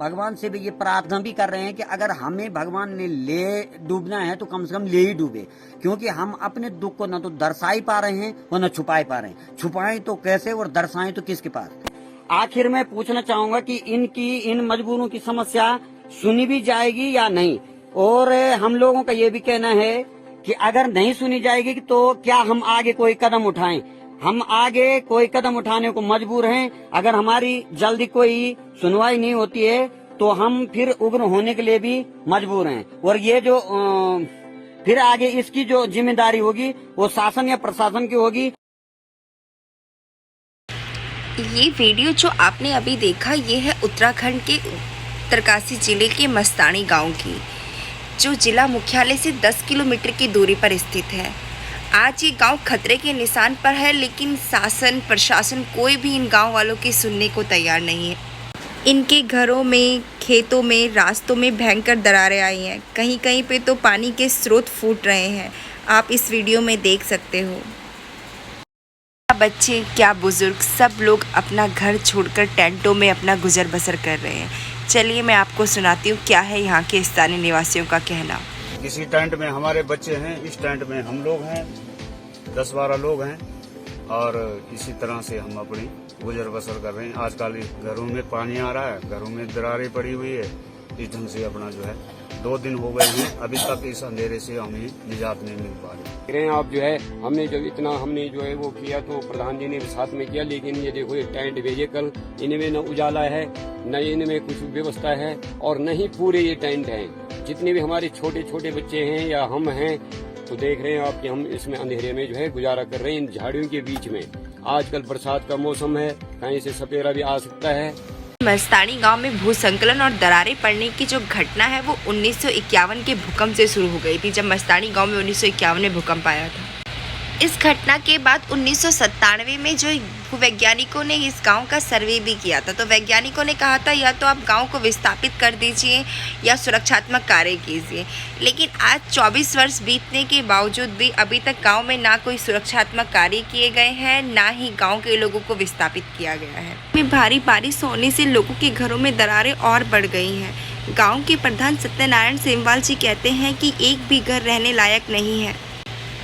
भगवान से भी ये प्रार्थना भी कर रहे हैं कि अगर हमें भगवान ने ले डूबना है तो कम से कम ले ही डूबे, क्योंकि हम अपने दुख को न तो दर्शा ही पा रहे हैं और न छुपा पा रहे हैं। छुपाएं तो कैसे और दर्शाएं तो किसके पास। आखिर में पूछना चाहूंगा कि इन मजबूरों की समस्या सुनी भी जाएगी या नहीं, और हम लोगों का ये भी कहना है कि अगर नहीं सुनी जाएगी तो क्या हम आगे कोई कदम उठाएं। हम आगे कोई कदम उठाने को मजबूर हैं। अगर हमारी जल्दी कोई सुनवाई नहीं होती है तो हम फिर उग्र होने के लिए भी मजबूर हैं, और ये जो फिर आगे इसकी जो जिम्मेदारी होगी वो शासन या प्रशासन की होगी। ये वीडियो जो आपने अभी देखा, ये है उत्तराखंड के उत्तरकाशी जिले के मस्तानी गांव की, जो जिला मुख्यालय से 10 किलोमीटर की दूरी पर स्थित है। आज ये गांव खतरे के निशान पर है, लेकिन शासन प्रशासन कोई भी इन गांव वालों की सुनने को तैयार नहीं है। इनके घरों में, खेतों में, रास्तों में भयंकर दरारें आई हैं। कहीं कहीं पे तो पानी के स्रोत फूट रहे हैं। आप इस वीडियो में देख सकते हो। क्या बच्चे, क्या बुजुर्ग, सब लोग अपना घर छोड़कर टेंटों में अपना गुजर बसर कर रहे हैं। चलिए मैं आपको सुनाती हूँ क्या है यहाँ के स्थानीय निवासियों का कहना। किसी टेंट में हमारे बच्चे हैं, इस टेंट में हम लोग हैं, 10-12 लोग हैं, और इसी तरह से हम अपनी गुजर बसर कर रहे हैं। आजकल घरों में पानी आ रहा है, घरों में दरारें पड़ी हुई है। इस ढंग से अपना जो है 2 दिन हो गए हैं, अभी तक इस अंधेरे से हमें निजात नहीं मिल पा रही। आप जो है हमने जो है वो किया तो प्रधान जी ने साथ में किया, लेकिन ये देखो ये टेंट भेजे कल, इनमें न उजाला है, न इनमें कुछ व्यवस्था है, और न ही पूरे ये टेंट हैं। जितने भी हमारे छोटे छोटे बच्चे हैं या हम हैं, तो देख रहे हैं आप कि हम इसमें अंधेरे में जो है गुजारा कर रहे हैं इन झाड़ियों के बीच में। आजकल बरसात का मौसम है, कहीं से सपेरा भी आ सकता है। मस्तानी गांव में भूसंकलन और दरारें पड़ने की जो घटना है वो 1951 के भूकंप से शुरू हो गई थी, जब मस्तानी गांव में 1951 में भूकंप आया था। इस घटना के बाद 1997 में जो वैज्ञानिकों ने इस गांव का सर्वे भी किया था, तो वैज्ञानिकों ने कहा था या तो आप गांव को विस्थापित कर दीजिए या सुरक्षात्मक कार्य कीजिए। लेकिन आज 24 वर्ष बीतने के बावजूद भी अभी तक गांव में ना कोई सुरक्षात्मक कार्य किए गए हैं, ना ही गांव के लोगों को विस्थापित किया गया है। में भारी बारिश होने से लोगों के घरों में दरारें और बढ़ गई हैं। गाँव के प्रधान सत्यनारायण सेमवाल जी कहते हैं कि एक भी घर रहने लायक नहीं है।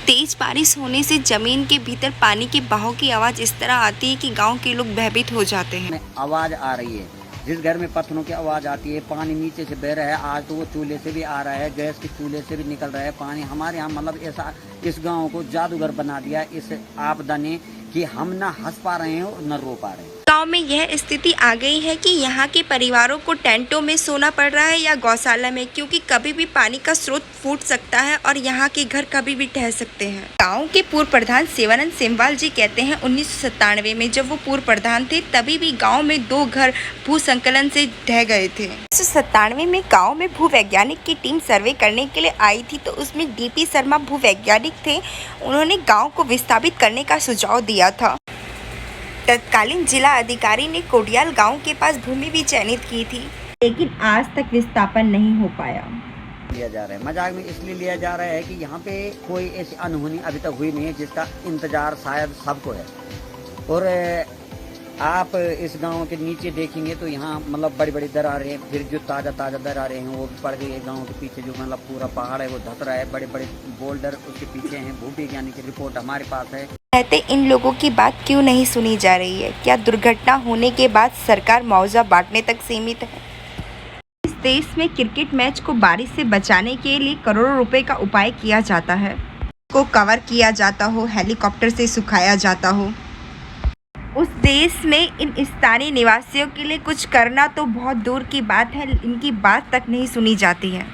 तेज बारिश होने से जमीन के भीतर पानी के बहाव की आवाज़ इस तरह आती है कि गांव के लोग भयभीत हो जाते हैं। आवाज़ आ रही है, जिस घर में पत्थरों की आवाज़ आती है, पानी नीचे से बह रहा है। आज तो वो चूल्हे से भी आ रहा है, गैस के चूल्हे से भी निकल रहा है पानी। हमारे यहाँ मतलब ऐसा इस गाँव को जादूगर बना दिया इस आपदा ने कि हम ना हंस पा रहे हैं और न रो पा रहे हैं। गांव में यह स्थिति आ गई है कि यहाँ के परिवारों को टेंटों में सोना पड़ रहा है या गौशाला में, क्योंकि कभी भी पानी का स्रोत फूट सकता है और यहाँ के घर कभी भी ढह सकते हैं। गांव के पूर्व प्रधान सेवानंद सेमवाल जी कहते हैं 1997 में जब वो पूर्व प्रधान थे तभी भी गाँव में 2 घर भूसंकलन से ढह गए थे। 1997 में गाँव में भूवैज्ञानिक की टीम सर्वे करने के लिए आई थी, तो उसमें DP शर्मा भूवैज्ञानिक थे। उन्होंने गाँव को विस्थापित करने का सुझाव दिया था। तत्कालीन जिला अधिकारी ने कोडियाल गांव के पास भूमि भी चयनित की थी, लेकिन आज तक विस्थापन नहीं हो पाया। लिया जा रहा है, मजाक में इसलिए लिया जा रहा है कि यहाँ पे कोई ऐसी अनहोनी अभी तक हुई नहीं है जिसका इंतजार शायद सबको है। और आप इस गांव के नीचे देखेंगे तो यहाँ मतलब बड़ी बड़ी दरारें, फिर जो ताज़ा दरारें हैं वो पड़ गई है। गाँव के पीछे जो मतलब पूरा पहाड़ है वो धस रहा है, बड़े बड़े बोल्डर उसके पीछे हैं। भूवैज्ञानिक की रिपोर्ट हमारे पास है। कहते इन लोगों की बात क्यों नहीं सुनी जा रही है? क्या दुर्घटना होने के बाद सरकार मुआवजा बांटने तक सीमित है? इस देश में क्रिकेट मैच को बारिश से बचाने के लिए करोड़ों रुपए का उपाय किया जाता है, को कवर किया जाता हो, हेलीकॉप्टर से सुखाया जाता हो। उस देश में इन स्थानीय निवासियों के लिए कुछ करना तो बहुत दूर की बात है, इनकी बात तक नहीं सुनी जाती है।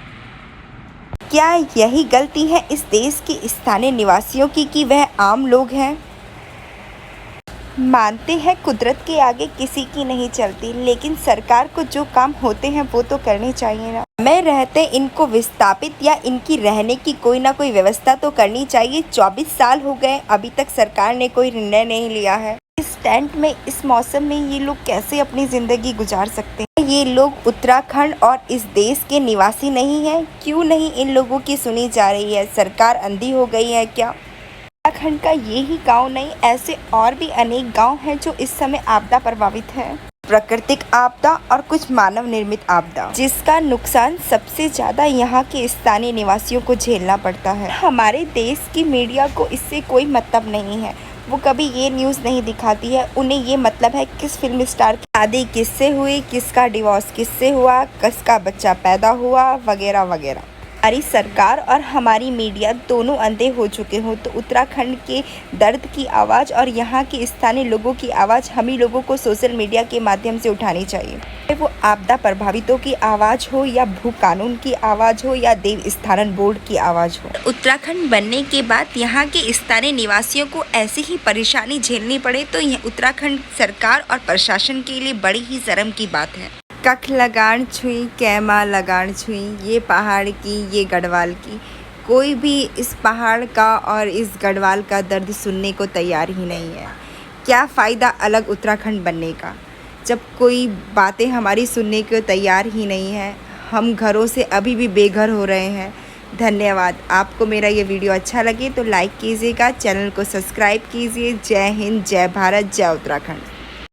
क्या यही गलती है इस देश के स्थानीय निवासियों की कि वह आम लोग हैं? मानते हैं कुदरत के आगे किसी की नहीं चलती, लेकिन सरकार को जो काम होते हैं वो तो करने चाहिए ना। समय रहते इनको विस्थापित या इनकी रहने की कोई ना कोई व्यवस्था तो करनी चाहिए। 24 साल हो गए, अभी तक सरकार ने कोई निर्णय नहीं लिया है। इस टेंट में, इस मौसम में ये लोग कैसे अपनी ज़िंदगी गुजार सकते हैं? ये लोग उत्तराखंड और इस देश के निवासी नहीं हैं? क्यों नहीं इन लोगों की सुनी जा रही है? सरकार अंधी हो गई है क्या? उत्तराखंड का ये ही गांव नहीं, ऐसे और भी अनेक गांव हैं जो इस समय आपदा प्रभावित है। प्राकृतिक आपदा और कुछ मानव निर्मित आपदा, जिसका नुकसान सबसे ज़्यादा यहाँ के स्थानीय निवासियों को झेलना पड़ता है। हमारे देश की मीडिया को इससे कोई मतलब नहीं है, वो कभी ये न्यूज़ नहीं दिखाती है। उन्हें ये मतलब है किस फिल्म स्टार की शादी किससे हुई, किसका डिवोर्स किससे हुआ, किसका बच्चा पैदा हुआ, वगैरह वगैरह। हमारी सरकार और हमारी मीडिया दोनों अंधे हो चुके हों तो उत्तराखंड के दर्द की आवाज़ और यहाँ के स्थानीय लोगों की आवाज़ हम ही लोगों को सोशल मीडिया के माध्यम से उठानी चाहिए। चाहे वो आपदा प्रभावितों की आवाज़ हो या भू कानून की आवाज़ हो या देव स्थानन बोर्ड की आवाज़ हो। उत्तराखंड बनने के बाद यहाँ के स्थानीय निवासियों को ऐसी ही परेशानी झेलनी पड़े तो यह उत्तराखंड सरकार और प्रशासन के लिए बड़ी ही शर्म की बात है। कख लगान छुई कैमा लगान छुई, ये पहाड़ की ये गढ़वाल की, कोई भी इस पहाड़ का और इस गढ़वाल का दर्द सुनने को तैयार ही नहीं है। क्या फ़ायदा अलग उत्तराखंड बनने का जब कोई बातें हमारी सुनने को तैयार ही नहीं है। हम घरों से अभी भी बेघर हो रहे हैं। धन्यवाद। आपको मेरा ये वीडियो अच्छा लगे तो लाइक कीजिएगा, चैनल को सब्सक्राइब कीजिए। जय हिंद, जय भारत, जय उत्तराखंड।